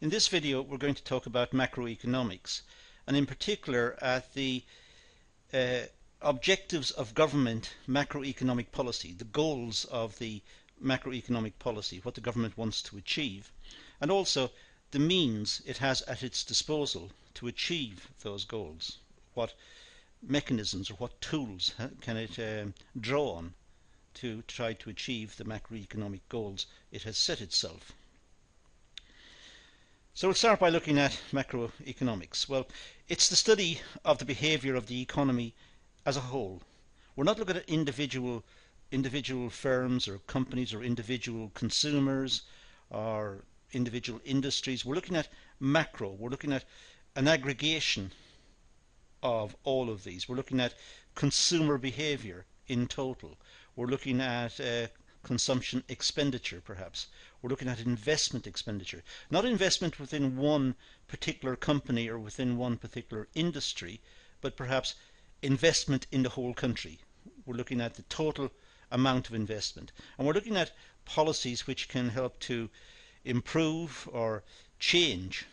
In this video we're going to talk about macroeconomics, and in particular at the objectives of government macroeconomic policy, the goals of the macroeconomic policy, what the government wants to achieve, and also the means it has at its disposal to achieve those goals. What mechanisms or what tools can it draw on to try to achieve the macroeconomic goals it has set itself. So we'll start by looking at macroeconomics. Well, it's the study of the behaviour of the economy as a whole. We're not looking at individual firms or companies or individual consumers or individual industries. We're looking at macro. We're looking at an aggregation of all of these. We're looking at consumer behaviour in total. We're looking at consumption expenditure, perhaps. We're looking at investment expenditure. Not investment within one particular company or within one particular industry, but perhaps investment in the whole country. We're looking at the total amount of investment. And we're looking at policies which can help to improve or change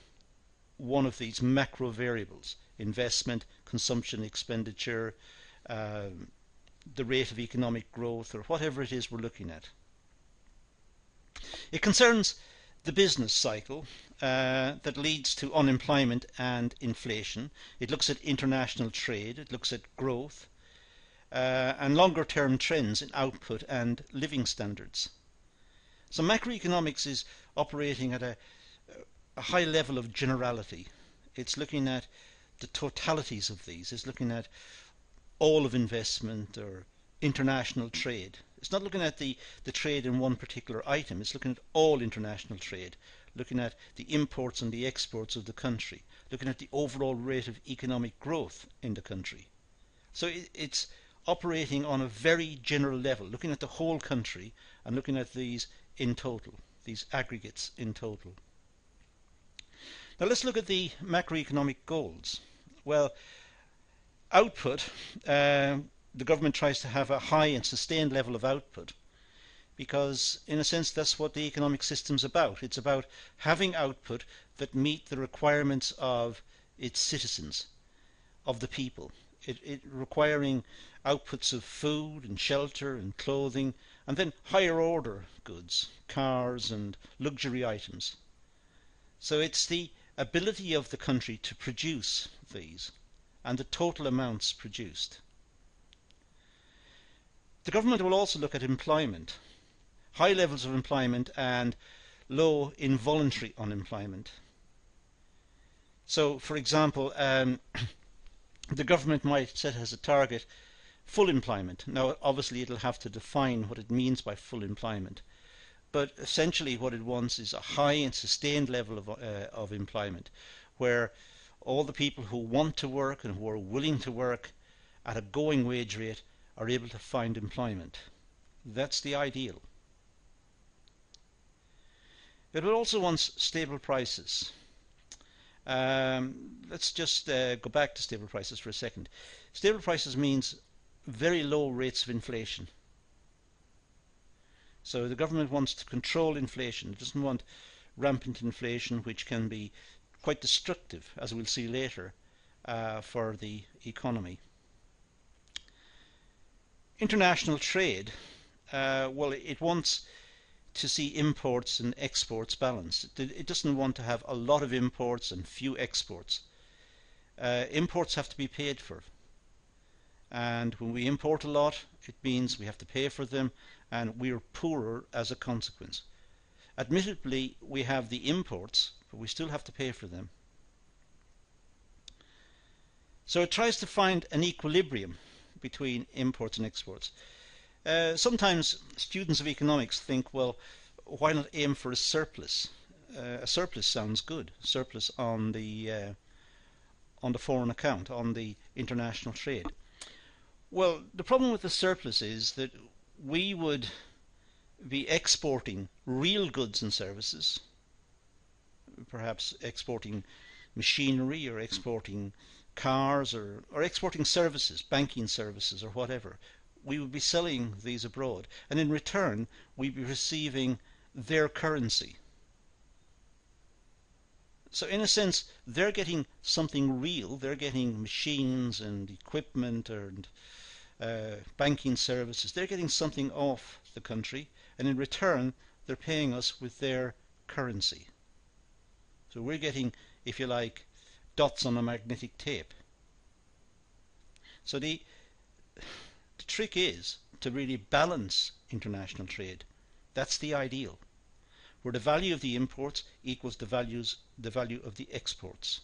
one of these macro variables: investment, consumption expenditure, the rate of economic growth, or whatever it is we're looking at. It concerns the business cycle that leads to unemployment and inflation. It looks at international trade, it looks at growth, and longer term trends in output and living standards. So macroeconomics is operating at a high level of generality. It's looking at the totalities of these. It's looking at all of investment or international trade. It's not looking at the trade in one particular item. It's looking at all international trade, looking at the imports and the exports of the country, looking at the overall rate of economic growth in the country. So it's operating on a very general level, looking at the whole country and looking at these in total, these aggregates in total. Now let's look at the macroeconomic goals. Well, output, the government tries to have a high and sustained level of output because, in a sense, that's what the economic system's about. It's about having output that meet the requirements of its citizens, of the people. It requiring outputs of food and shelter and clothing, and then higher order goods, cars and luxury items. So it's the ability of the country to produce these and the total amounts produced. The government will also look at employment, high levels of employment and low involuntary unemployment. So, for example, the government might set as a target full employment. Now, obviously, it'll have to define what it means by full employment, but essentially what it wants is a high and sustained level of employment, where all the people who want to work and who are willing to work at a going wage rate are able to find employment. That's the ideal. It also wants stable prices. Let's just go back to stable prices for a second. Stable prices means very low rates of inflation. So the government wants to control inflation. It doesn't want rampant inflation, which can be quite destructive, as we'll see later, for the economy. International trade, well, it wants to see imports and exports balanced. It doesn't want to have a lot of imports and few exports. Imports have to be paid for, and when we import a lot, it means we have to pay for them, and we are poorer as a consequence. Admittedly, we have the imports, but we still have to pay for them. So it tries to find an equilibrium between imports and exports. Sometimes students of economics think, well, why not aim for a surplus? A surplus sounds good. Surplus on the foreign account, on the international trade. Well, the problem with the surplus is that we would be exporting real goods and services, perhaps exporting machinery or exporting cars or exporting services, banking services or whatever. We would be selling these abroad, and in return we'd be receiving their currency. So in a sense, they're getting something real. They're getting machines and equipment and banking services. They're getting something off the country, and in return, they're paying us with their currency. So we're getting, if you like, dots on a magnetic tape. So the trick is to really balance international trade. That's the ideal, where the value of the imports equals the value of the exports.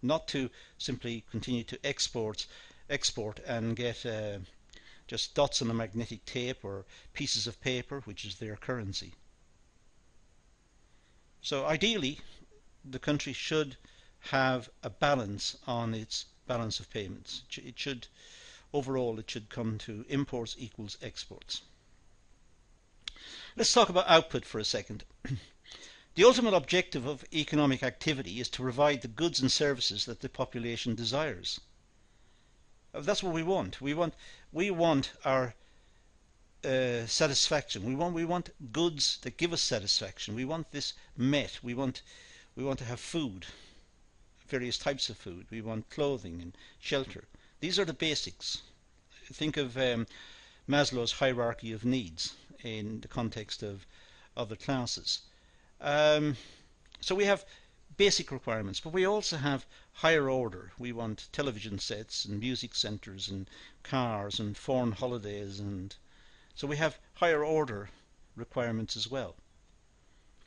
Not to simply continue to export and get just dots on a magnetic tape or pieces of paper, which is their currency. So ideally, the country should have a balance on its balance of payments. Overall, it should come to imports equals exports. Let's talk about output for a second. The ultimate objective of economic activity is to provide the goods and services that the population desires. That's what we want. We want our satisfaction. We want goods that give us satisfaction. We want this met. We want to have food, various types of food. We want clothing and shelter. These are the basics. Think of Maslow's hierarchy of needs in the context of other classes. So we have basic requirements, but we also have higher order. We want television sets and music centres and cars and foreign holidays, and so we have higher order requirements as well.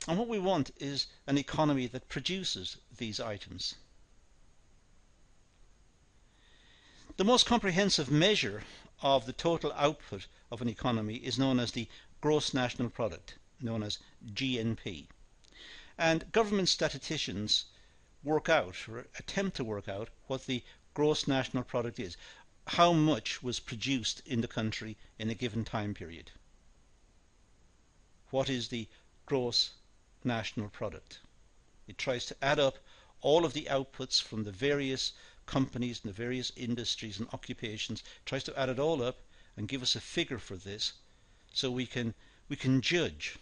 And what we want is an economy that produces these items. The most comprehensive measure of the total output of an economy is known as the gross national product, known as GNP. And government statisticians work out, or attempt to work out, what the gross national product is. How much was produced in the country in a given time period? What is the gross national product? It tries to add up all of the outputs from the various companies and the various industries and occupations, tries to add it all up and give us a figure for this, so we can judge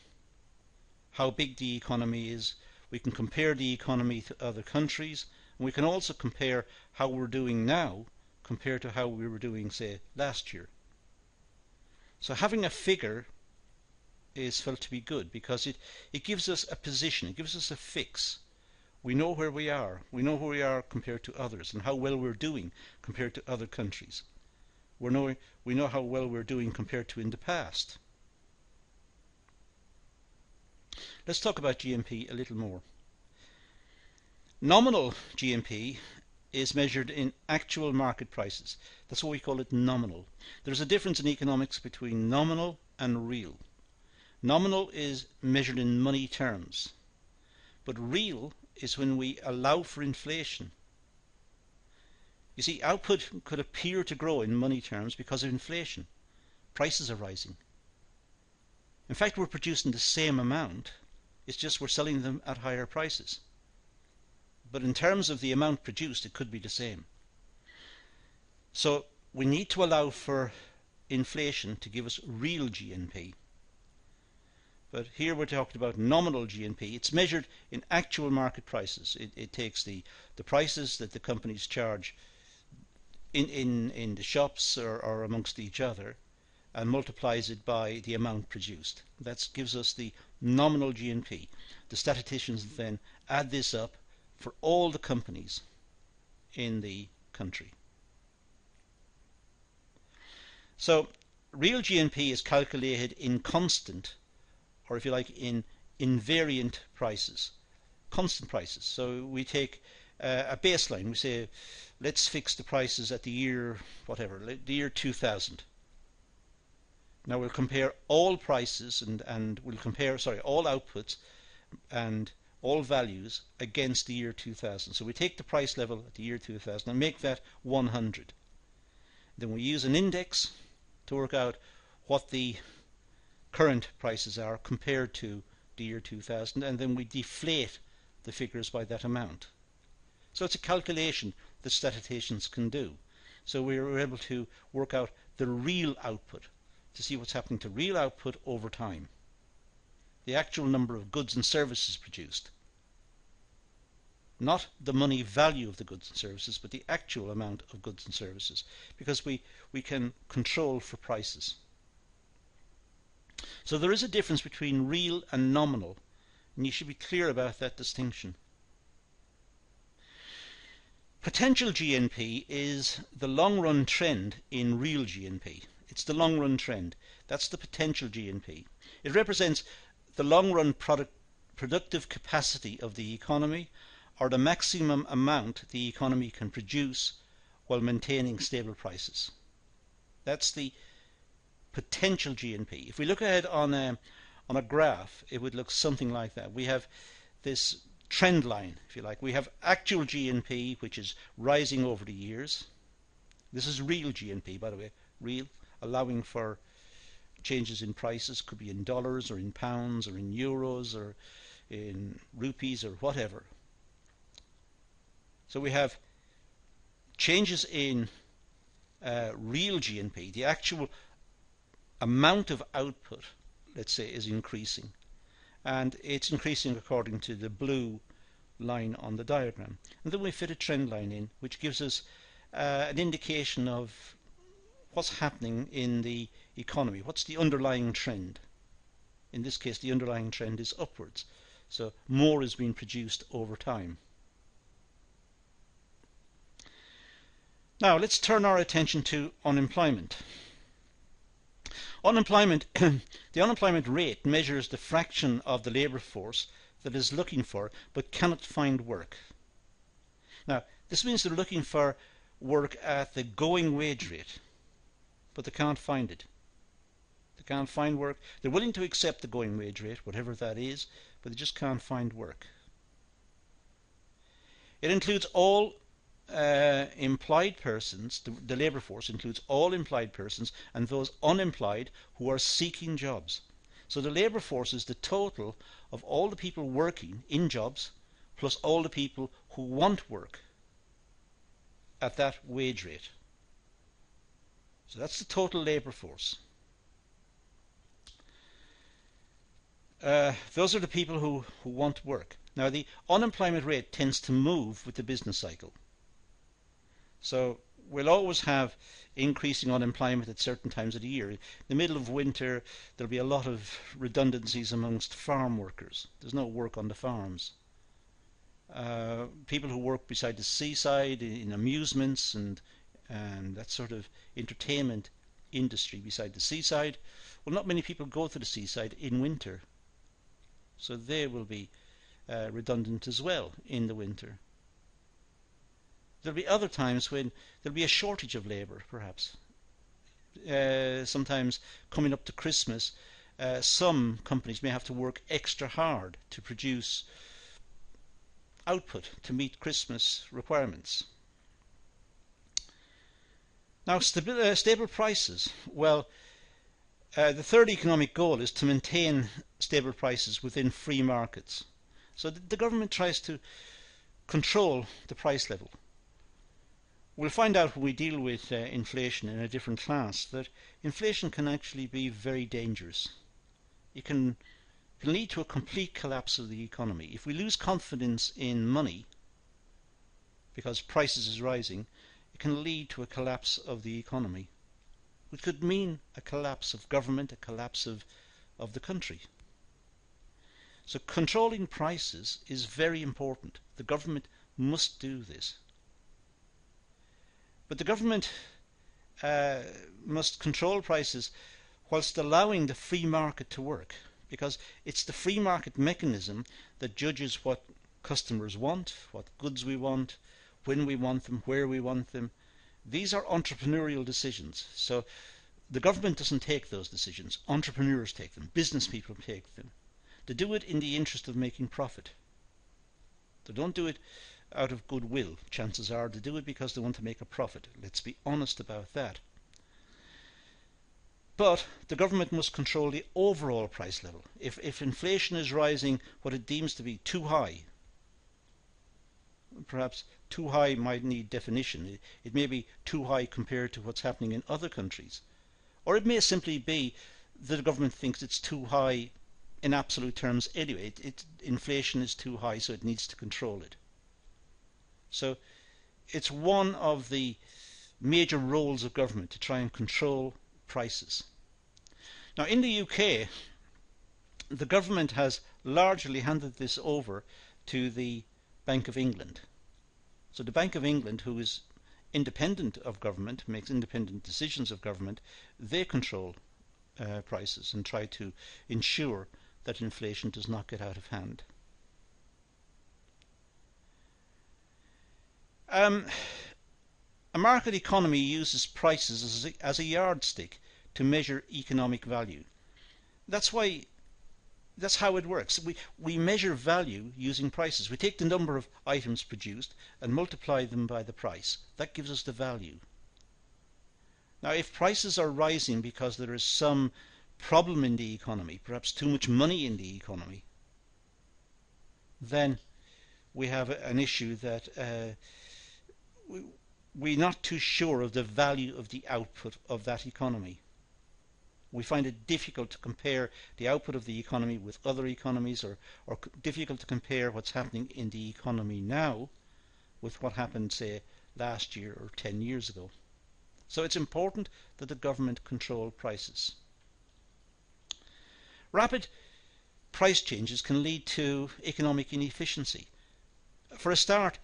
how big the economy is. We can compare the economy to other countries, and we can also compare how we're doing now compared to how we were doing, say, last year. So having a figure is felt to be good because it gives us a position, it gives us a fix. We know where we are. We know where we are compared to others and how well we're doing compared to other countries. We know how well we're doing compared to in the past. Let's talk about GNP a little more. Nominal GNP is measured in actual market prices. That's why we call it nominal. There's a difference in economics between nominal and real. Nominal is measured in money terms, but real is when we allow for inflation. You see, output could appear to grow in money terms because of inflation. Prices are rising. In fact, we're producing the same amount, it's just we're selling them at higher prices. But in terms of the amount produced, it could be the same. So we need to allow for inflation to give us real GNP. But here we're talking about nominal GNP. It's measured in actual market prices. It takes the prices that the companies charge in the shops or amongst each other and multiplies it by the amount produced. That gives us the nominal GNP. The statisticians then add this up for all the companies in the country. So real GNP is calculated in constant, or if you like, in invariant prices, constant prices. So we take a baseline. We say, let's fix the prices at the year, whatever, the year 2000. Now we'll compare all prices and we'll compare, all outputs and all values against the year 2000. So we take the price level at the year 2000 and make that 100. Then we use an index to work out what the current prices are compared to the year 2000, and then we deflate the figures by that amount. So it's a calculation that statisticians can do. So we were able to work out the real output, to see what's happening to real output over time, the actual number of goods and services produced. not the money value of the goods and services, but the actual amount of goods and services, because we can control for prices. So there is a difference between real and nominal, and you should be clear about that distinction. Potential GNP is the long-run trend in real GNP. It's the long-run trend. That's the potential GNP. It represents the long-run productive capacity of the economy, or the maximum amount the economy can produce while maintaining stable prices. That's the potential GNP. If we look ahead on a graph, it would look something like that. We have this trend line, if you like. We have actual GNP, which is rising over the years. This is real GNP, by the way, real, allowing for changes in prices, could be in dollars or in pounds or in euros or in rupees or whatever. So we have changes in real GNP. The actual amount of output, let's say, is increasing, and it's increasing according to the blue line on the diagram. And then we fit a trend line in, which gives us an indication of what's happening in the economy. What's the underlying trend? In this case, the underlying trend is upwards. So more is being produced over time. Now let's turn our attention to unemployment. The unemployment rate measures the fraction of the labour force that is looking for but cannot find work. Now, this means they're looking for work at the going wage rate, but they can't find it. They can't find work. They're willing to accept the going wage rate, whatever that is, but they just can't find work. It includes all employed persons. The labour force includes all employed persons and those unemployed who are seeking jobs. So the labour force is the total of all the people working in jobs plus all the people who want work at that wage rate. So that's the total labour force. Those are the people who want work. Now the unemployment rate tends to move with the business cycle. So we'll always have increasing unemployment at certain times of the year. In the middle of winter, there'll be a lot of redundancies amongst farm workers. There's no work on the farms. People who work beside the seaside in amusements and that sort of entertainment industry beside the seaside, well, not many people go to the seaside in winter. So they will be redundant as well in the winter. There'll be other times when there'll be a shortage of labour, perhaps. Sometimes coming up to Christmas, some companies may have to work extra hard to produce output to meet Christmas requirements. Now, stable prices. Well, the third economic goal is to maintain stable prices within free markets. So the government tries to control the price level. We'll find out when we deal with inflation in a different class that inflation can actually be very dangerous. It can lead to a complete collapse of the economy. If we lose confidence in money because prices is rising, it can lead to a collapse of the economy, which could mean a collapse of government, a collapse of the country. So controlling prices is very important. The government must do this. But the government must control prices whilst allowing the free market to work, because it's the free market mechanism that judges what customers want, what goods we want, when we want them, where we want them. These are entrepreneurial decisions. So the government doesn't take those decisions. Entrepreneurs take them. Business people take them. They do it in the interest of making profit. They don't do it out of goodwill. Chances are they do it because they want to make a profit. Let's be honest about that. But the government must control the overall price level. If inflation is rising what it deems to be too high, perhaps too high might need definition. It may be too high compared to what's happening in other countries. Or it may simply be that the government thinks it's too high in absolute terms anyway. Inflation is too high, so it needs to control it. So it's one of the major roles of government to try and control prices. Now in the UK, the government has largely handed this over to the Bank of England. So the Bank of England, who is independent of government, makes independent decisions of government, they control prices and try to ensure that inflation does not get out of hand. A market economy uses prices as a yardstick to measure economic value. That's how it works. We measure value using prices. We take the number of items produced and multiply them by the price. That gives us the value. Now, if prices are rising because there is some problem in the economy, perhaps too much money in the economy, then we have an issue that we're not too sure of the value of the output of that economy. We find it difficult to compare the output of the economy with other economies, or difficult to compare what's happening in the economy now with what happened, say, last year or 10 years ago. So it's important that the government control prices. Rapid price changes can lead to economic inefficiency. For a start,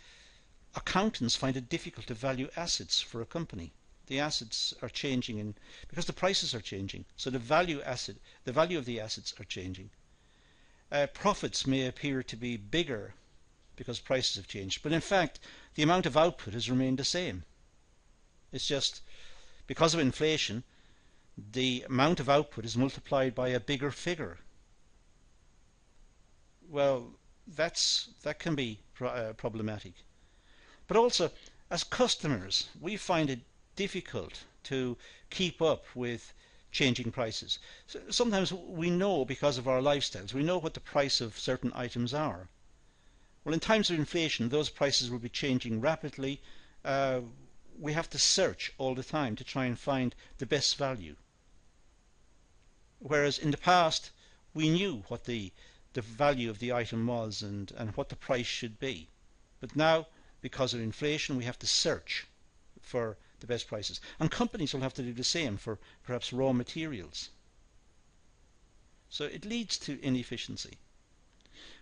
accountants find it difficult to value assets for a company. The assets are changing because the prices are changing, so the value of the assets are changing. Profits may appear to be bigger because prices have changed, but in fact the amount of output has remained the same. It's just because of inflation, the amount of output is multiplied by a bigger figure. Well, that can be problematic. But also, as customers, we find it difficult to keep up with changing prices. So sometimes we know, because of our lifestyles, we know what the price of certain items are. Well, in times of inflation, those prices will be changing rapidly. We have to search all the time to try and find the best value. Whereas in the past, we knew what the value of the item was and what the price should be. But now, because of inflation, we have to search for the best prices. And companies will have to do the same for perhaps raw materials. So it leads to inefficiency.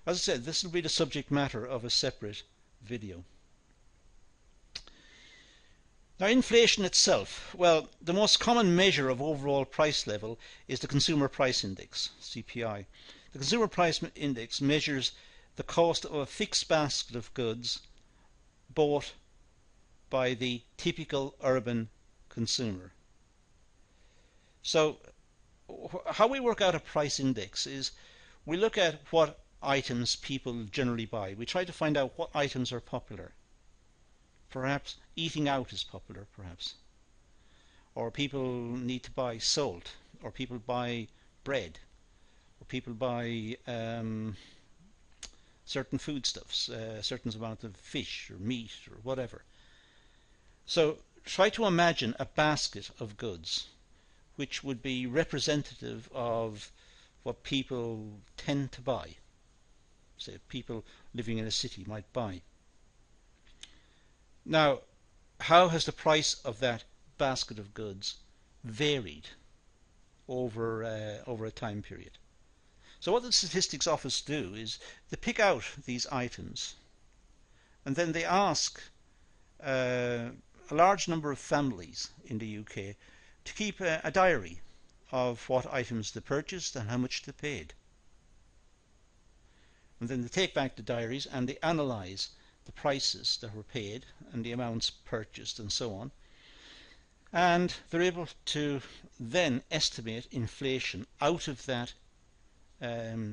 As I said, this will be the subject matter of a separate video. Now, inflation itself, well, the most common measure of overall price level is the Consumer Price Index, CPI. The Consumer Price Index measures the cost of a fixed basket of goods bought by the typical urban consumer. So how we work out a price index is we look at what items people generally buy. We try to find out what items are popular. Perhaps eating out is popular, perhaps. Or people need to buy salt, or people buy bread, or people buy certain foodstuffs, a certain amount of fish or meat or whatever. So try to imagine a basket of goods which would be representative of what people tend to buy. Say people living in a city might buy. Now, how has the price of that basket of goods varied over a time period? So what the Statistics Office do is they pick out these items and then they ask a large number of families in the UK to keep a diary of what items they purchased and how much they paid. And then they take back the diaries and they analyse the prices that were paid and the amounts purchased and so on. And they're able to then estimate inflation out of that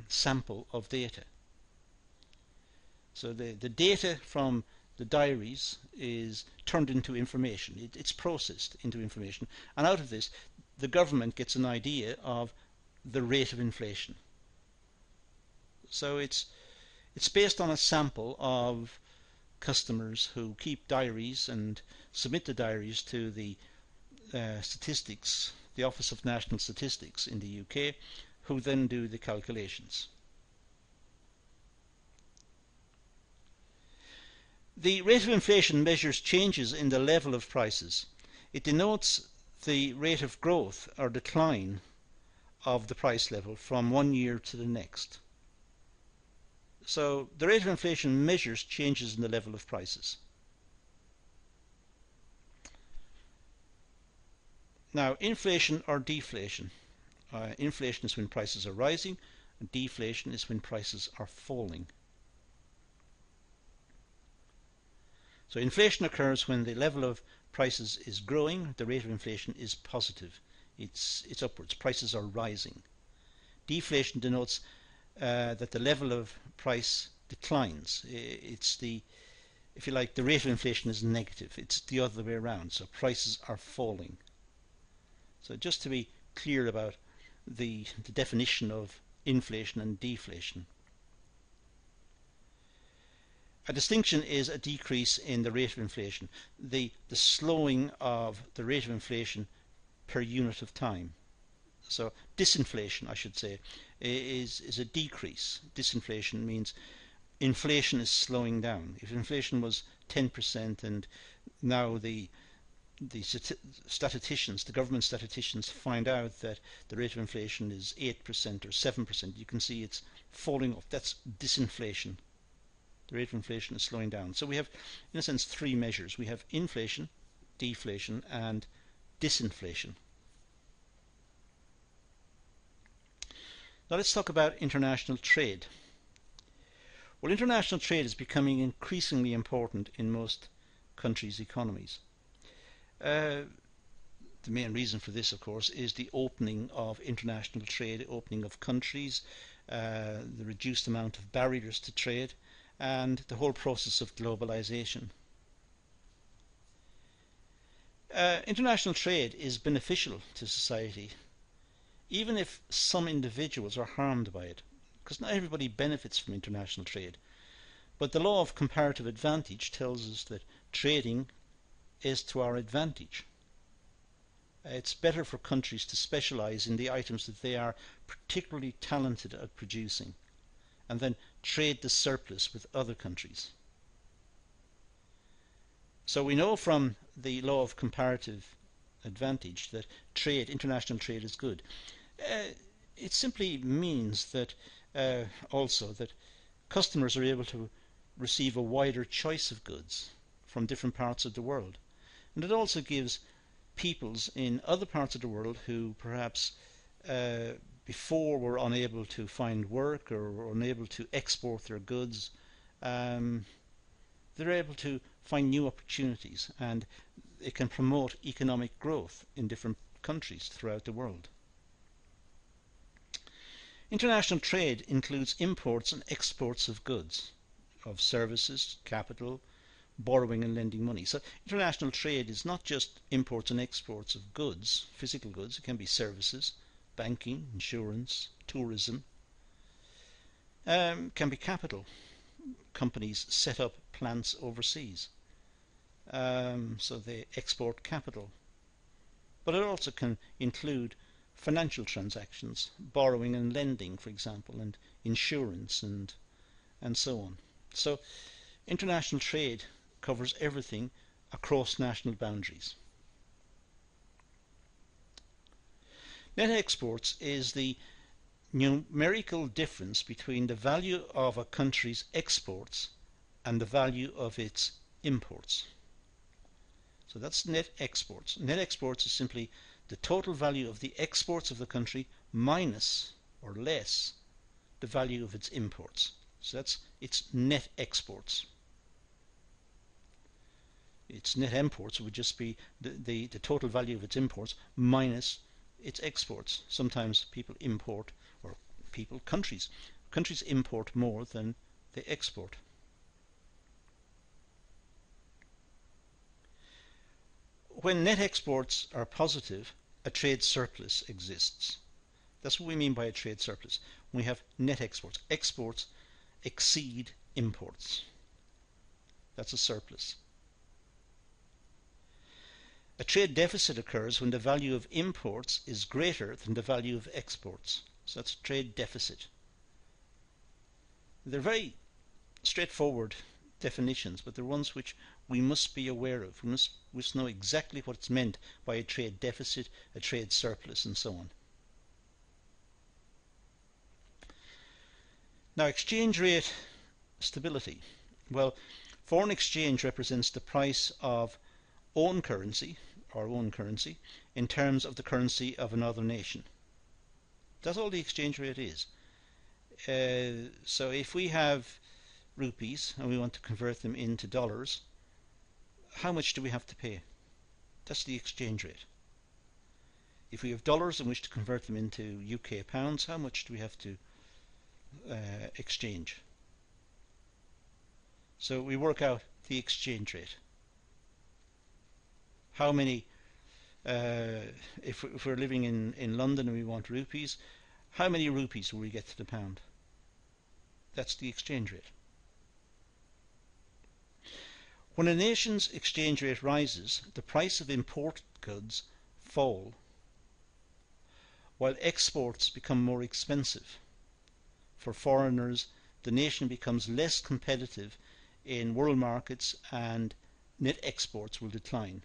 sample of data. So the data from the diaries is turned into information. It's processed into information, and out of this the government gets an idea of the rate of inflation. So it's based on a sample of customers who keep diaries and submit the diaries to the statistics, the Office of National Statistics in the UK, who then do the calculations. The rate of inflation measures changes in the level of prices. It denotes the rate of growth or decline of the price level from one year to the next. So the rate of inflation measures changes in the level of prices. Now, inflation or deflation. Inflation is when prices are rising, and deflation is when prices are falling. So inflation occurs when the level of prices is growing, the rate of inflation is positive. It's upwards, prices are rising. Deflation denotes that the level of price declines. It's the, if you like, the rate of inflation is negative. It's the other way around, so prices are falling. So just to be clear about the definition of inflation and deflation. A distinction is a decrease in the rate of inflation, the slowing of the rate of inflation per unit of time. So disinflation, I should say, is a decrease. Disinflation means inflation is slowing down. If inflation was 10% and now the statisticians, the government statisticians find out that the rate of inflation is 8% or 7%, you can see it's falling off. That's disinflation. The rate of inflation is slowing down. So we have, in a sense, three measures. We have inflation, deflation, and disinflation. Now let's talk about international trade. Well, international trade is becoming increasingly important in most countries' economies. The main reason for this, of course, is the opening of international trade, opening of countries, the reduced amount of barriers to trade, and the whole process of globalization. International trade is beneficial to society, even if some individuals are harmed by it, because not everybody benefits from international trade. But the law of comparative advantage tells us that trading is to our advantage. It's better for countries to specialize in the items that they are particularly talented at producing and then trade the surplus with other countries. So we know from the law of comparative advantage that trade, international trade, is good. It simply means that also that customers are able to receive a wider choice of goods from different parts of the world. And it also gives peoples in other parts of the world who perhaps before were unable to find work or were unable to export their goods, they're able to find new opportunities, and it can promote economic growth in different countries throughout the world. International trade includes imports and exports of goods, of services, capital, borrowing and lending money. So international trade is not just imports and exports of goods, physical goods. It can be services, banking, insurance, tourism. Can be capital. Companies set up plants overseas, so they export capital. But it also can include financial transactions, borrowing and lending, for example, and insurance and so on. So international trade covers everything across national boundaries. Net exports is the numerical difference between the value of a country's exports and the value of its imports. So that's net exports. Net exports is simply the total value of the exports of the country minus or less the value of its imports. So that's its net exports. Its net imports would just be the total value of its imports minus its exports. Sometimes people import, or countries import more than they export. When net exports are positive, a trade surplus exists. That's what we mean by a trade surplus. We have net exports. Exports exceed imports. That's a surplus. A trade deficit occurs when the value of imports is greater than the value of exports. So that's a trade deficit. They're very straightforward definitions, but they're ones which we must be aware of. We must know exactly what's meant by a trade deficit, a trade surplus, and so on. Now, exchange rate stability. Well, foreign exchange represents the price of own currency, our own currency, in terms of the currency of another nation. That's all the exchange rate is. So if we have rupees and we want to convert them into dollars, how much do we have to pay? That's the exchange rate. If we have dollars and wish to convert them into UK pounds, how much do we have to exchange? So we work out the exchange rate. How many, if we're living in London and we want rupees, how many rupees will we get to the pound? That's the exchange rate. When a nation's exchange rate rises, the price of imported goods fall, while exports become more expensive. For foreigners, the nation becomes less competitive in world markets and net exports will decline.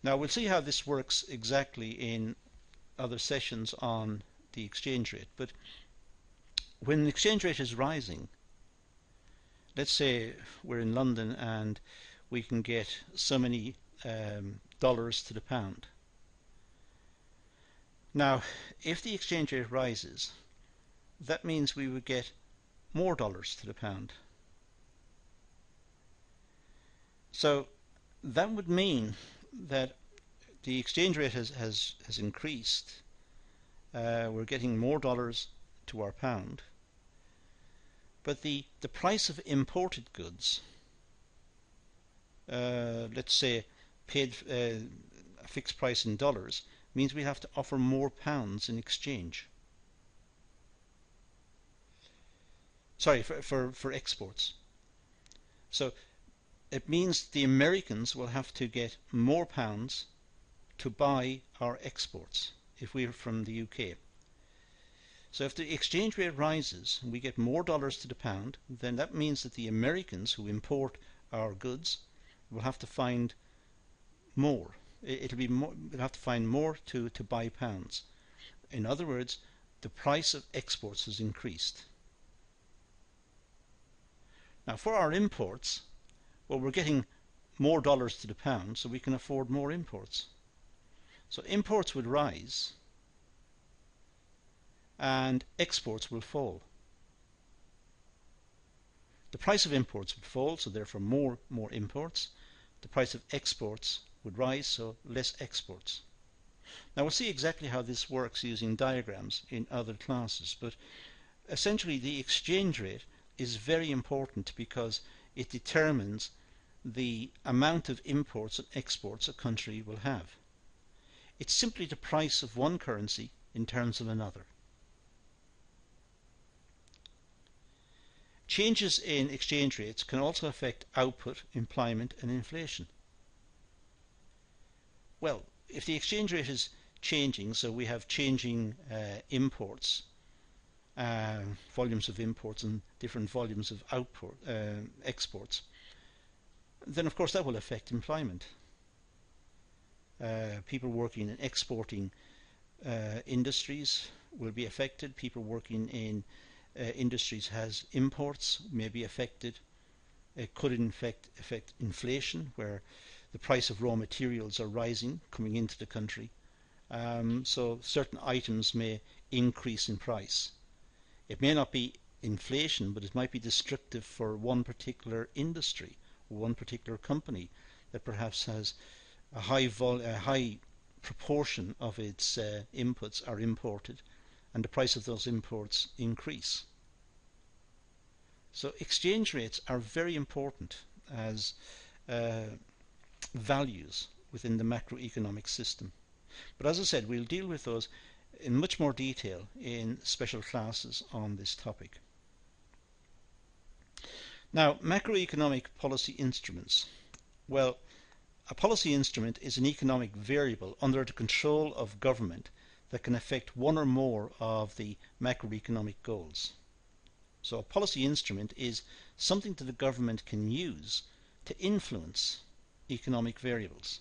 Now we'll see how this works exactly in other sessions on the exchange rate, but when the exchange rate is rising, let's say we're in London and we can get so many dollars to the pound. Now, if the exchange rate rises, that means we would get more dollars to the pound. So that would mean that the exchange rate has increased. We're getting more dollars to our pound. But the price of imported goods, let's say paid a fixed price in dollars, means we have to offer more pounds in exchange. Sorry, for exports. So it means the Americans will have to get more pounds to buy our exports if we're from the UK. So if the exchange rate rises and we get more dollars to the pound, then that means that the Americans who import our goods will have to find more. They'll have to find more to buy pounds. In other words, the price of exports has increased. Now for our imports, well, we're getting more dollars to the pound, so we can afford more imports. So imports would rise and exports will fall. The price of imports would fall, so therefore more imports. The price of exports would rise, so less exports. Now we'll see exactly how this works using diagrams in other classes, but essentially the exchange rate is very important because it determines the amount of imports and exports a country will have. It's simply the price of one currency in terms of another. Changes in exchange rates can also affect output, employment and inflation. Well, if the exchange rate is changing, so we have changing imports, volumes of imports and different volumes of exports, then of course that will affect employment. People working in exporting industries will be affected. People working in industries has imports may be affected. It could affect inflation, where the price of raw materials are rising coming into the country. So certain items may increase in price. It may not be inflation, but it might be destructive for one particular industry or one particular company that perhaps has a high proportion of its inputs are imported, and the price of those imports increase. So exchange rates are very important as values within the macroeconomic system. But as I said, we'll deal with those in much more detail in special classes on this topic. Now, macroeconomic policy instruments. Well, a policy instrument is an economic variable under the control of government that can affect one or more of the macroeconomic goals. So a policy instrument is something that the government can use to influence economic variables.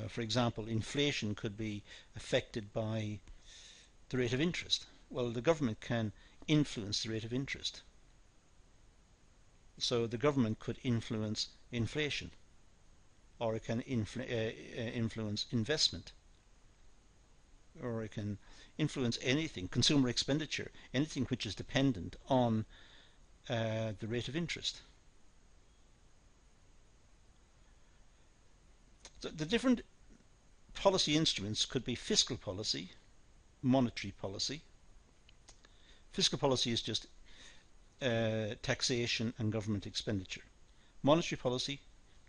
For example, inflation could be affected by the rate of interest. Well, the government can influence the rate of interest. So the government could influence inflation, or it can influence investment, or it can influence anything, consumer expenditure, anything which is dependent on the rate of interest. The different policy instruments could be fiscal policy, monetary policy. Fiscal policy is just taxation and government expenditure. Monetary policy,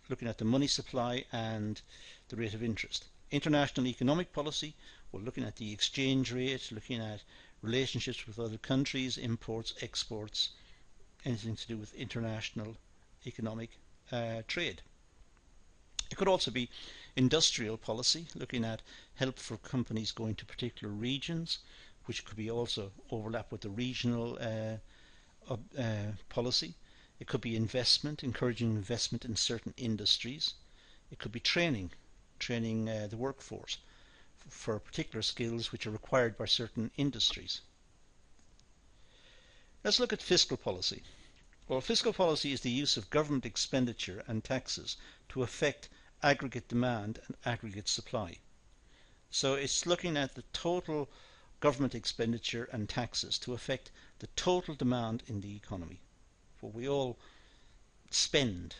looking at the money supply and the rate of interest. International economic policy, we're looking at the exchange rate, looking at relationships with other countries, imports, exports, anything to do with international economic trade. It could also be industrial policy, looking at help for companies going to particular regions, which could be also overlap with the regional policy. It could be investment, encouraging investment in certain industries. It could be training the workforce for particular skills which are required by certain industries. Let's look at fiscal policy. Well, fiscal policy is the use of government expenditure and taxes to affect aggregate demand and aggregate supply. So it's looking at the total government expenditure and taxes to affect the total demand in the economy. What we all spend,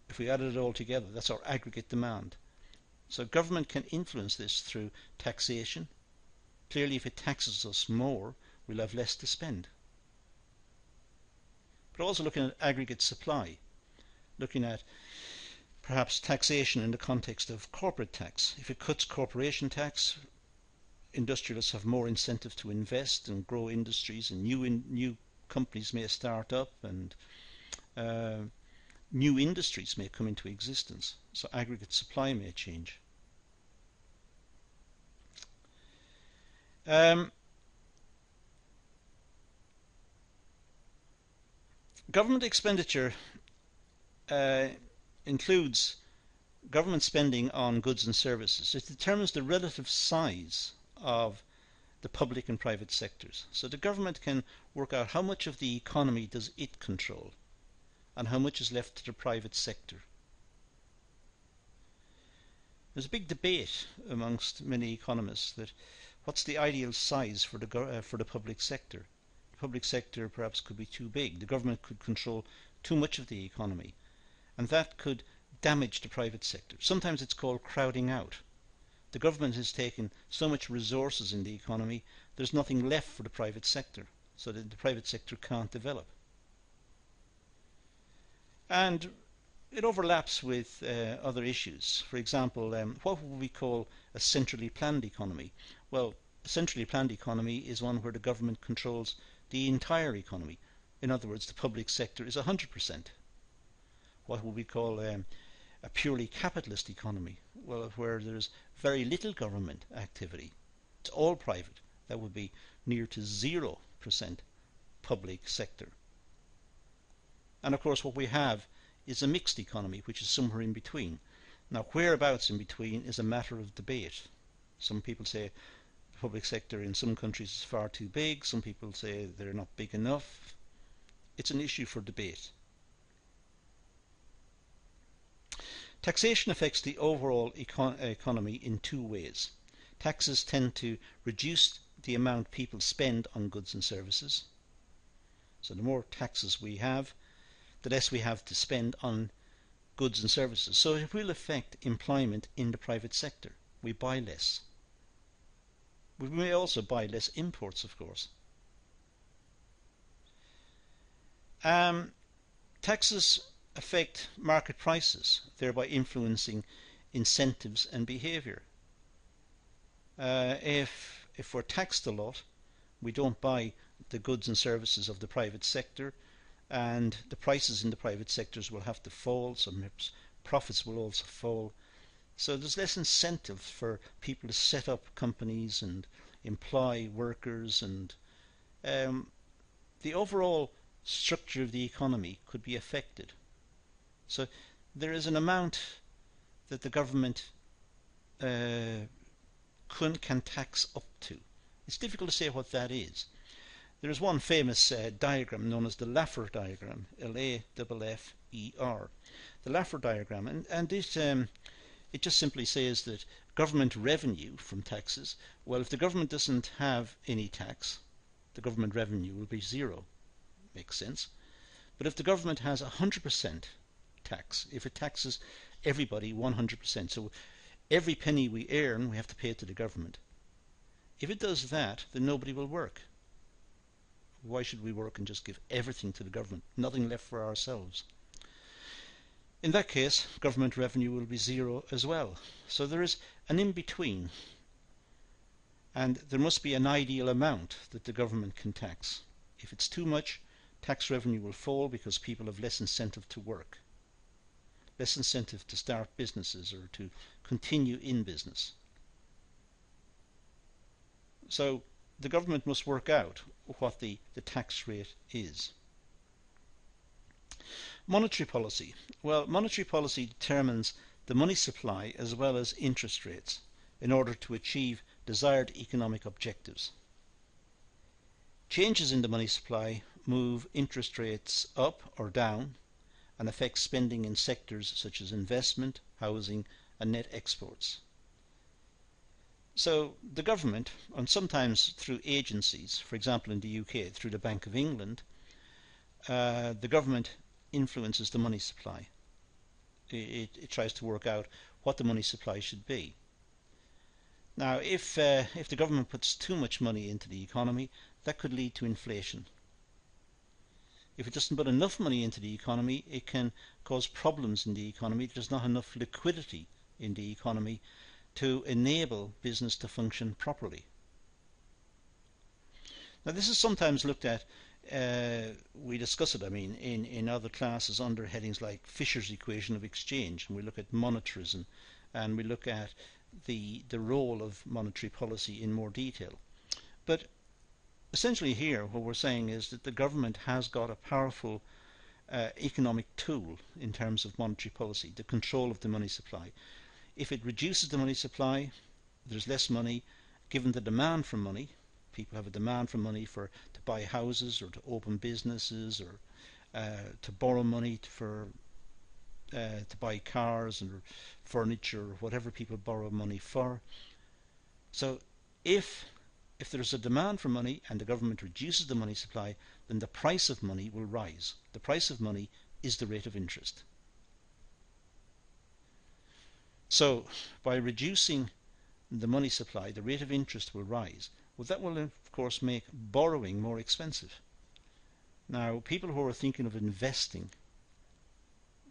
if we added it all together, that's our aggregate demand. So government can influence this through taxation. Clearly, if it taxes us more, we'll have less to spend. But also looking at aggregate supply, looking at perhaps taxation in the context of corporate tax. If it cuts corporation tax, industrialists have more incentive to invest and grow industries, and new companies may start up, and new industries may come into existence. So aggregate supply may change. Government expenditure includes government spending on goods and services. It determines the relative size of the public and private sectors. So the government can work out how much of the economy does it control and how much is left to the private sector. There's a big debate amongst many economists that what's the ideal size for the public sector. The public sector perhaps could be too big. The government could control too much of the economy, and that could damage the private sector. Sometimes it's called crowding out. The government has taken so much resources in the economy, there's nothing left for the private sector, so that the private sector can't develop. And it overlaps with other issues. For example, what would we call a centrally planned economy? Well, a centrally planned economy is one where the government controls the entire economy. In other words, the public sector is 100%. What would we call a purely capitalist economy? Well, where there's very little government activity. It's all private. That would be near to 0% public sector. And of course what we have is a mixed economy, which is somewhere in between. Now, whereabouts in between is a matter of debate. Some people say the public sector in some countries is far too big. Some people say they're not big enough. It's an issue for debate. Taxation affects the overall economy in two ways. Taxes tend to reduce the amount people spend on goods and services. So the more taxes we have, the less we have to spend on goods and services. So it will affect employment in the private sector. We buy less. We may also buy less imports, of course. Taxes affect market prices, thereby influencing incentives and behaviour. If we're taxed a lot, we don't buy the goods and services of the private sector, and the prices in the private sectors will have to fall, so profits will also fall. So there's less incentive for people to set up companies and employ workers, and the overall structure of the economy could be affected. So there is an amount that the government can tax up to. It's difficult to say what that is. There is one famous diagram known as the Laffer diagram, L-A-F-F-E-R. The Laffer diagram, and it just simply says that government revenue from taxes, well, if the government doesn't have any tax, the government revenue will be zero. Makes sense. But if the government has 100% tax, if it taxes everybody 100%, so every penny we earn we have to pay it to the government. If it does that, then nobody will work. Why should we work and just give everything to the government? Nothing left for ourselves. In that case, government revenue will be zero as well. So there is an in-between, and there must be an ideal amount that the government can tax. If it's too much, tax revenue will fall because people have less incentive to work, less incentive to start businesses or to continue in business. So the government must work out what the tax rate is. Monetary policy. Well, monetary policy determines the money supply as well as interest rates in order to achieve desired economic objectives. Changes in the money supply move interest rates up or down and affect spending in sectors such as investment, housing, and net exports. So the government, and sometimes through agencies, for example in the UK through the Bank of England, the government influences the money supply. It tries to work out what the money supply should be. Now, if the government puts too much money into the economy, that could lead to inflation. If it doesn't put enough money into the economy, it can cause problems in the economy. There's not enough liquidity in the economy to enable business to function properly. Now, this is sometimes looked at, we discuss it, in other classes under headings like Fisher's equation of exchange, and we look at monetarism, and we look at the role of monetary policy in more detail. But essentially here what we're saying is that the government has got a powerful economic tool in terms of monetary policy, the control of the money supply. If it reduces the money supply, there's less money. Given the demand for money, people have a demand for money to buy houses or to open businesses or to borrow money to buy cars or furniture or whatever people borrow money for. So if there's a demand for money and the government reduces the money supply, then the price of money will rise. The price of money is the rate of interest. So by reducing the money supply, the rate of interest will rise. Well, that will of course make borrowing more expensive. Now, people who are thinking of investing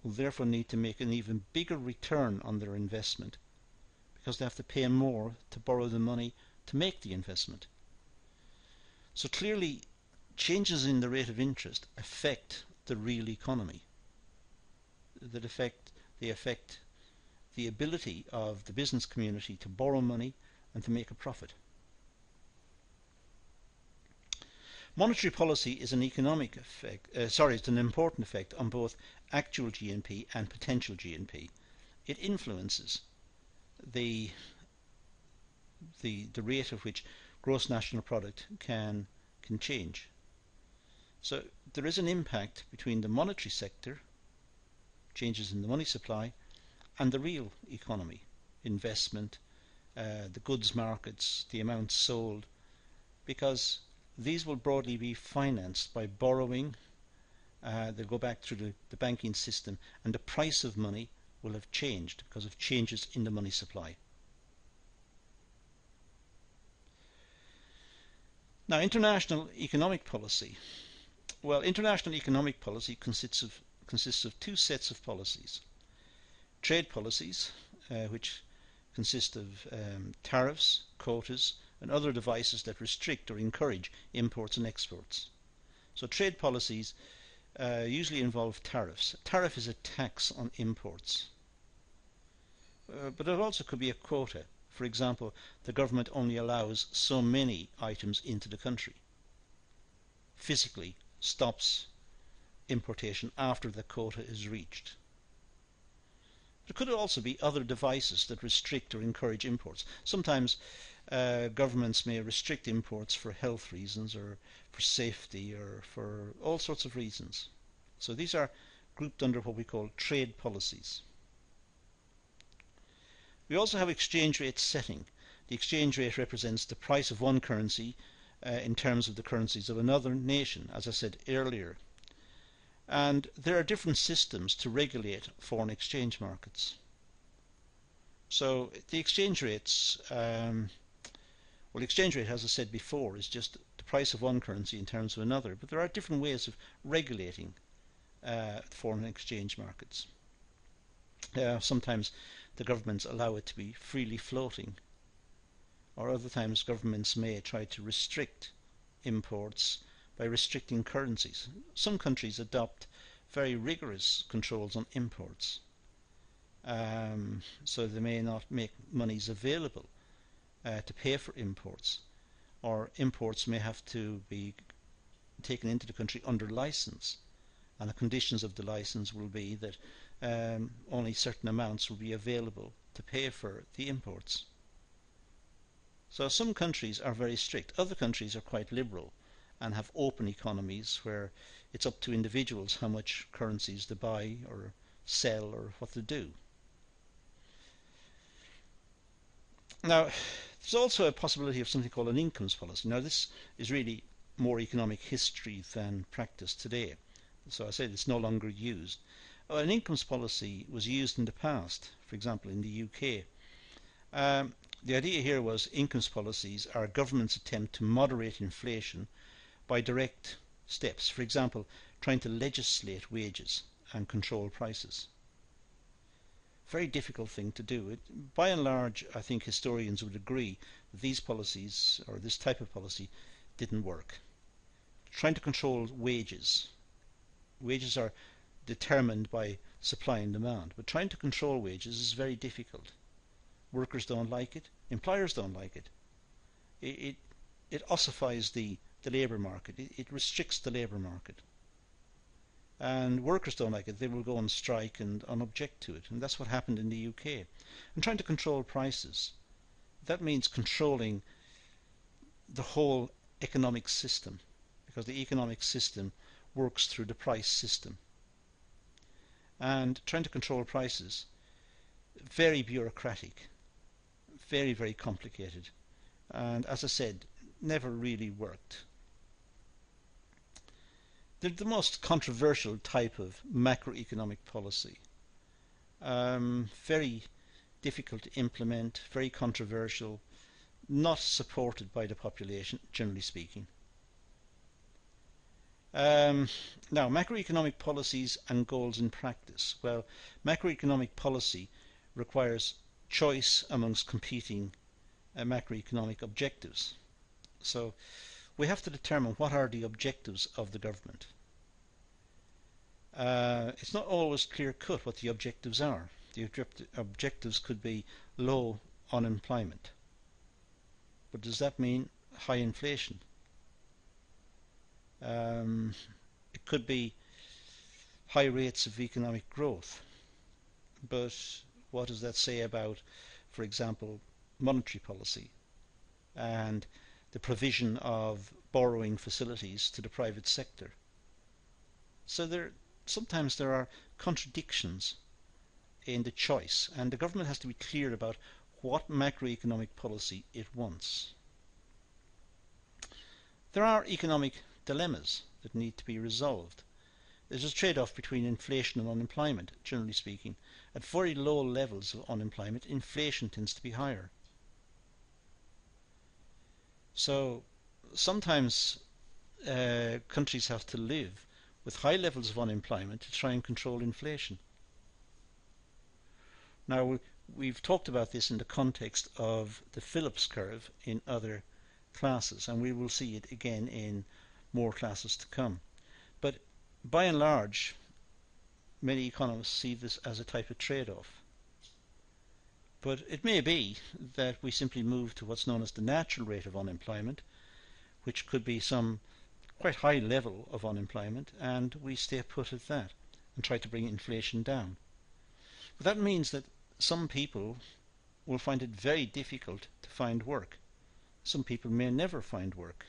will therefore need to make an even bigger return on their investment because they have to pay more to borrow the money to make the investment. So clearly, changes in the rate of interest affect the real economy. They affect the ability of the business community to borrow money and to make a profit. Monetary policy is an economic effect. It's an important effect on both actual GNP and potential GNP. It influences the rate at which gross national product can change. So there is an impact between the monetary sector, changes in the money supply, and the real economy, investment, the goods markets, the amounts sold, because these will broadly be financed by borrowing. They'll go back through the banking system, and the price of money will have changed because of changes in the money supply. Now, international economic policy. Well, international economic policy consists of two sets of policies. Trade policies, which consist of tariffs, quotas, and other devices that restrict or encourage imports and exports. So trade policies usually involve tariffs. A tariff is a tax on imports. But it also could be a quota. For example, the government only allows so many items into the country, physically stops importation after the quota is reached. There could also be other devices that restrict or encourage imports. Sometimes governments may restrict imports for health reasons or for safety or for all sorts of reasons. So these are grouped under what we call trade policies. We also have exchange rate setting. The exchange rate represents the price of one currency in terms of the currencies of another nation, as I said earlier. And there are different systems to regulate foreign exchange markets. So the exchange rates, well, exchange rate, as I said before, is just the price of one currency in terms of another. But there are different ways of regulating foreign exchange markets. Sometimes the governments allow it to be freely floating, or other times governments may try to restrict imports by restricting currencies. Some countries adopt very rigorous controls on imports, so they may not make monies available to pay for imports, or imports may have to be taken into the country under license, and the conditions of the license will be that only certain amounts will be available to pay for the imports. So some countries are very strict, other countries are quite liberal and have open economies where it's up to individuals how much currencies they buy or sell or what to do. Now, there's also a possibility of something called an incomes policy. Now, this is really more economic history than practice today. So I said it's no longer used. An incomes policy was used in the past, for example in the UK. The idea here was incomes policies are a government's attempt to moderate inflation by direct steps, for example trying to legislate wages and control prices. Very difficult thing to do. By and large, I think historians would agree that these policies, or this type of policy, didn't work. Trying to control wages. Wages are determined by supply and demand, but trying to control wages is very difficult. Workers don't like it, employers don't like it. It ossifies the labour market, it restricts the labour market. And workers don't like it, they will go on strike and object to it, and that's what happened in the UK. And trying to control prices, that means controlling the whole economic system, because the economic system works through the price system. And trying to control prices, very bureaucratic, very, very complicated, and as I said, never really worked. They're the most controversial type of macroeconomic policy. Very difficult to implement, very controversial, not supported by the population, generally speaking. Now, macroeconomic policies and goals in practice. Well, macroeconomic policy requires choice amongst competing macroeconomic objectives. So we have to determine what are the objectives of the government. It's not always clear-cut what the objectives are. The objectives could be low unemployment. But does that mean high inflation? It could be high rates of economic growth. But what does that say about, for example, monetary policy and the provision of borrowing facilities to the private sector? So sometimes there are contradictions in the choice, and the government has to be clear about what macroeconomic policy it wants. There are economic dilemmas that need to be resolved. There's a trade-off between inflation and unemployment, generally speaking. At very low levels of unemployment, inflation tends to be higher. So sometimes countries have to live with high levels of unemployment to try and control inflation. Now, we've talked about this in the context of the Phillips curve in other classes, and we will see it again in more classes to come. But by and large, many economists see this as a type of trade-off. But it may be that we simply move to what's known as the natural rate of unemployment, which could be some quite high level of unemployment, and we stay put at that and try to bring inflation down. But that means that some people will find it very difficult to find work. Some people may never find work.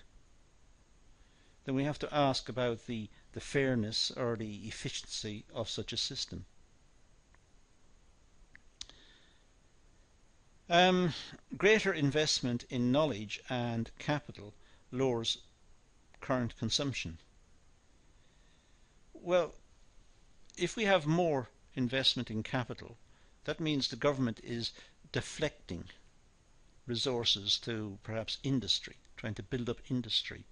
Then we have to ask about the fairness or the efficiency of such a system. Greater investment in knowledge and capital lowers current consumption. Well, if we have more investment in capital, that means the government is deflecting resources to perhaps industry, trying to build up industry.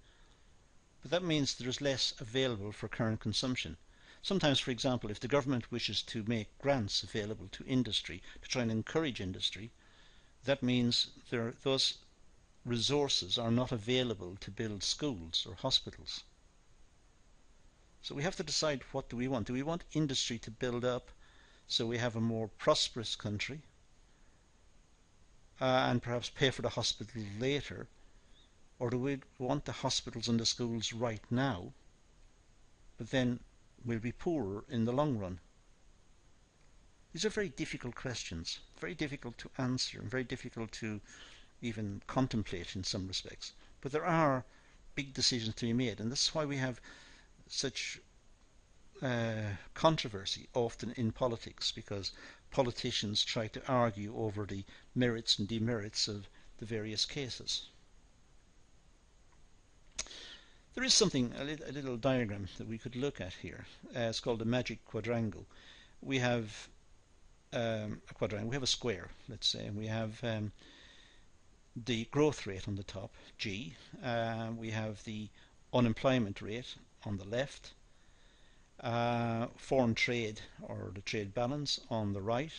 But that means there is less available for current consumption. Sometimes, for example, if the government wishes to make grants available to industry to try and encourage industry, that means those resources are not available to build schools or hospitals. So we have to decide, what do we want? Do we want industry to build up so we have a more prosperous country and perhaps pay for the hospital later? Or do we want the hospitals and the schools right now, but then we'll be poorer in the long run? These are very difficult questions, very difficult to answer and very difficult to even contemplate in some respects. But there are big decisions to be made, and this is why we have such controversy often in politics, because politicians try to argue over the merits and demerits of the various cases. There is something, a little diagram that we could look at here. It's called the magic quadrangle. We have a quadrangle, we have a square, let's say, and we have the growth rate on the top, G. We have the unemployment rate on the left, foreign trade or the trade balance on the right,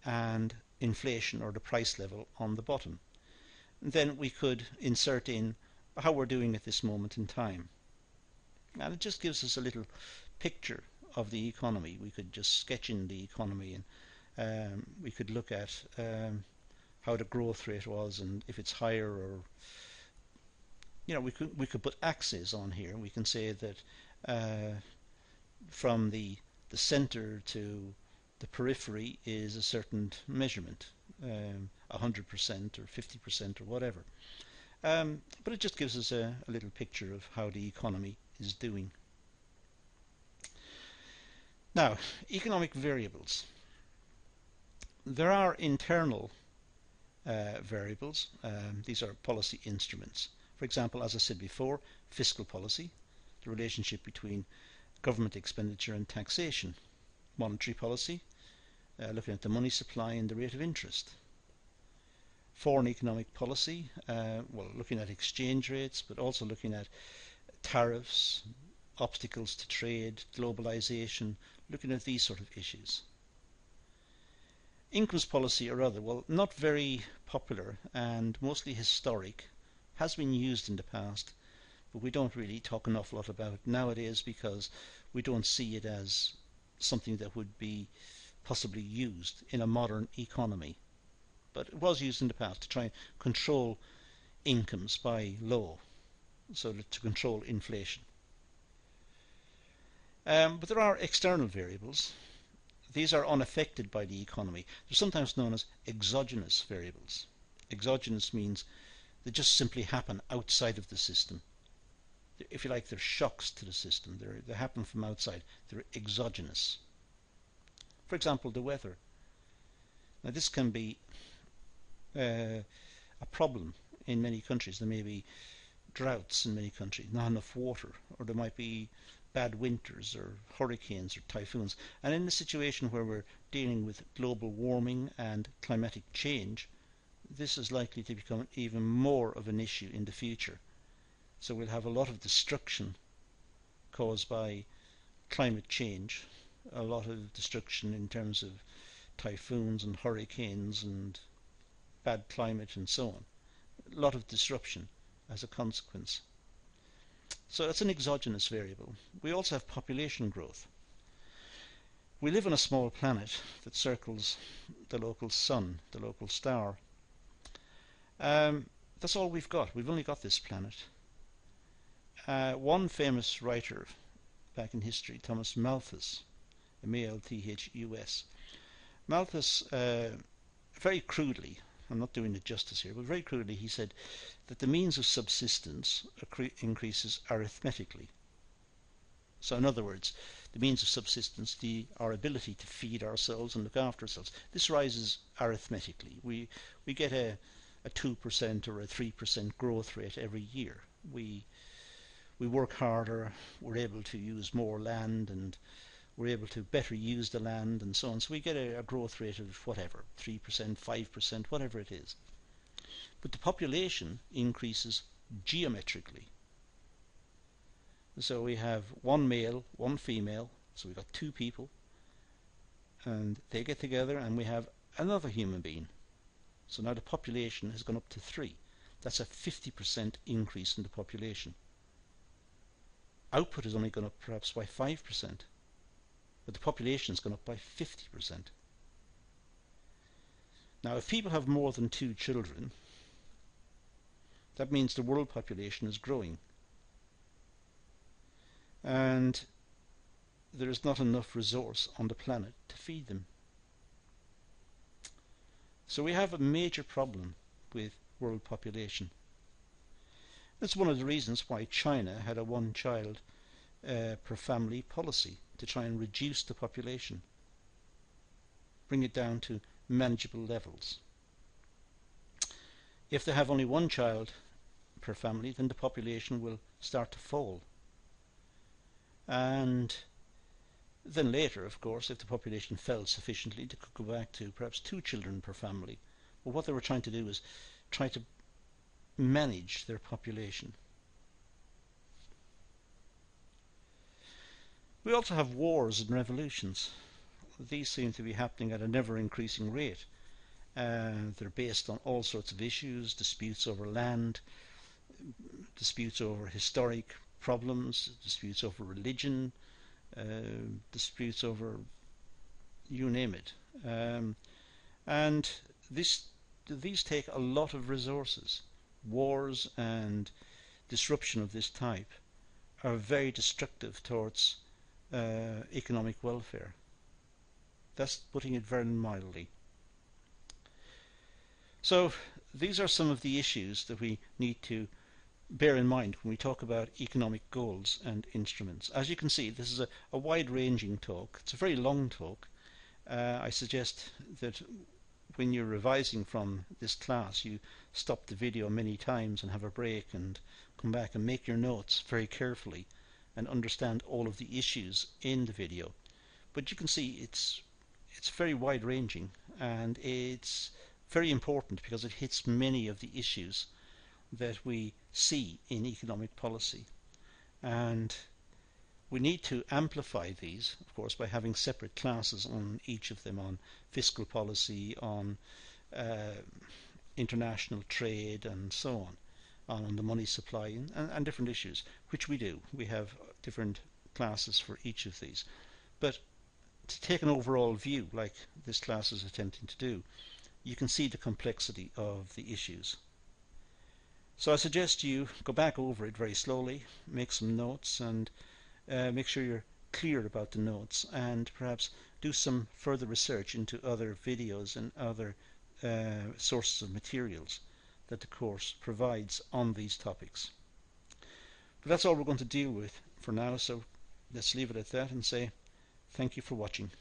and inflation or the price level on the bottom. And then we could insert in how we're doing at this moment in time. And it just gives us a little picture of the economy. We could just sketch in the economy, and we could look at how the growth rate was, and if it's higher, or we could put axes on here. We can say that from the center to the periphery is a certain measurement, 100% or 50% or whatever. But it just gives us a little picture of how the economy is doing. Now, economic variables. There are internal variables. These are policy instruments. For example, as I said before, fiscal policy, the relationship between government expenditure and taxation. Monetary policy, looking at the money supply and the rate of interest. Foreign economic policy, looking at exchange rates, but also looking at tariffs, obstacles to trade, globalization, looking at these sort of issues. Incomes policy or other, not very popular and mostly historic, has been used in the past, but we don't really talk an awful lot about it nowadays because we don't see it as something that would be possibly used in a modern economy. But it was used in the past to try and control incomes by law, so to control inflation. But there are external variables. These are unaffected by the economy. They're sometimes known as exogenous variables. Exogenous means they just simply happen outside of the system. If you like, they're shocks to the system. They happen from outside. They're exogenous. For example, the weather. Now this can be a problem in many countries. There may be droughts in many countries, not enough water, or there might be bad winters or hurricanes or typhoons. And in a situation where we're dealing with global warming and climatic change, this is likely to become even more of an issue in the future. So we'll have a lot of destruction caused by climate change, a lot of destruction in terms of typhoons and hurricanes and bad climate and so on. A lot of disruption as a consequence. So that's an exogenous variable. We also have population growth. We live on a small planet that circles the local sun, the local star. That's all we've got. We've only got this planet. One famous writer back in history, Thomas Malthus, Malthus. Malthus, very crudely, I'm not doing it justice here, but very crudely he said that the means of subsistence increases arithmetically. So in other words, the means of subsistence, our ability to feed ourselves and look after ourselves, this rises arithmetically. We get a 2% or a 3% growth rate every year. We work harder, we're able to use more land, and we're able to better use the land and so on. So we get a growth rate of whatever, 3%, 5%, whatever it is. But the population increases geometrically. So we have one male, one female, so we've got two people, and they get together, and we have another human being. So now the population has gone up to 3. That's a 50% increase in the population. Output has only gone up perhaps by 5%, but the population has gone up by 50%. Now if people have more than 2 children, that means the world population is growing. And there is not enough resource on the planet to feed them. So we have a major problem with world population. That's one of the reasons why China had a one-child per family policy, to try and reduce the population, bring it down to manageable levels. If they have only one child per family, then the population will start to fall. And then later, of course, if the population fell sufficiently, they could go back to perhaps 2 children per family. But what they were trying to do is try to manage their population. We also have wars and revolutions. These seem to be happening at an ever-increasing rate. They're based on all sorts of issues, disputes over land, disputes over historic problems, disputes over religion, disputes over you name it. And these take a lot of resources. Wars and disruption of this type are very destructive towards economic welfare. That's putting it very mildly. So these are some of the issues that we need to bear in mind when we talk about economic goals and instruments. As you can see, this is a wide-ranging talk. It's a very long talk. I suggest that when you're revising from this class, you stop the video many times and have a break and come back and make your notes very carefully and understand all of the issues in the video. But you can see it's very wide-ranging, and it's very important because it hits many of the issues that we see in economic policy. And we need to amplify these, of course, by having separate classes on each of them, on fiscal policy, on international trade, and so on the money supply, and different issues, which we do. We have different classes for each of these. But to take an overall view, like this class is attempting to do, you can see the complexity of the issues. So I suggest you go back over it very slowly, make some notes, and make sure you're clear about the notes, and perhaps do some further research into other videos and other sources of materials that the course provides on these topics. But that's all we're going to deal with for now, so let's leave it at that and say thank you for watching.